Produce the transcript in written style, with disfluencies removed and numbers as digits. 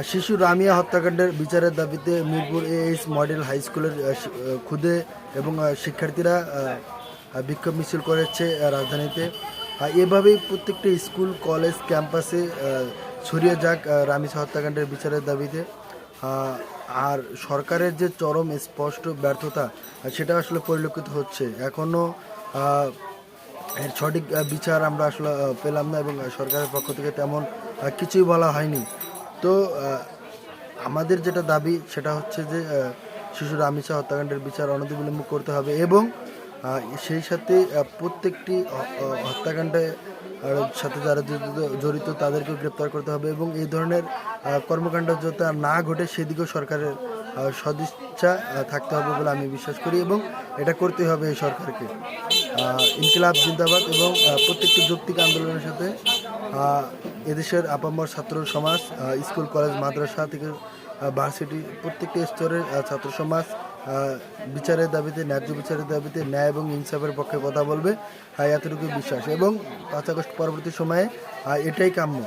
শিশু রামিয়া হত্যাকাণ্ডের বিচারের দাবিতে মিরপুর এএইচ মডেল হাই স্কুলের খুদে এবং শিক্ষার্থীরা বিক্ষোভ মিছিল করেছে রাজধানীতে। এভাবেই প্রত্যেকটা স্কুল কলেজ ক্যাম্পাসে ছড়িয়ে যাক রামিসা হত্যাকাণ্ডের বিচারের দাবিতে। আর সরকারের যে চরম স্পষ্ট ব্যর্থতা সেটা আসলে পরিলক্ষিত হচ্ছে। এখনও এর সঠিক বিচার আমরা আসলে পেলাম না এবং সরকারের পক্ষ থেকে তেমন কিছুই বলা হয়নি। তো আমাদের যেটা দাবি সেটা হচ্ছে যে শিশু রামিসা হত্যাকাণ্ডের বিচার অনতিবিলম্ব করতে হবে এবং সেই সাথে প্রত্যেকটি হত্যাকাণ্ডের সাথে যারা জড়িত তাদেরকেও গ্রেপ্তার করতে হবে এবং এই ধরনের কর্মকাণ্ড যাতে না ঘটে সেদিকেও সরকারের সদিচ্ছা থাকতে হবে বলে আমি বিশ্বাস করি এবং এটা করতে হবে এই সরকারকে। ইনকিলাব জিন্দাবাদ এবং প্রত্যেকটি যৌক্তিক আন্দোলনের সাথে এদেশের আপামর ছাত্র সমাজ, স্কুল কলেজ মাদ্রাসা থেকে ভার্সিটি প্রত্যেকটি স্তরের ছাত্র সমাজ বিচারের দাবিতে, ন্যায্য বিচারের দাবিতে ন্যায় এবং ইনসাফের পক্ষে কথা বলবে, এতটুকু বিশ্বাস এবং 5 আগস্ট পরবর্তী সময়ে এটাই কাম্য।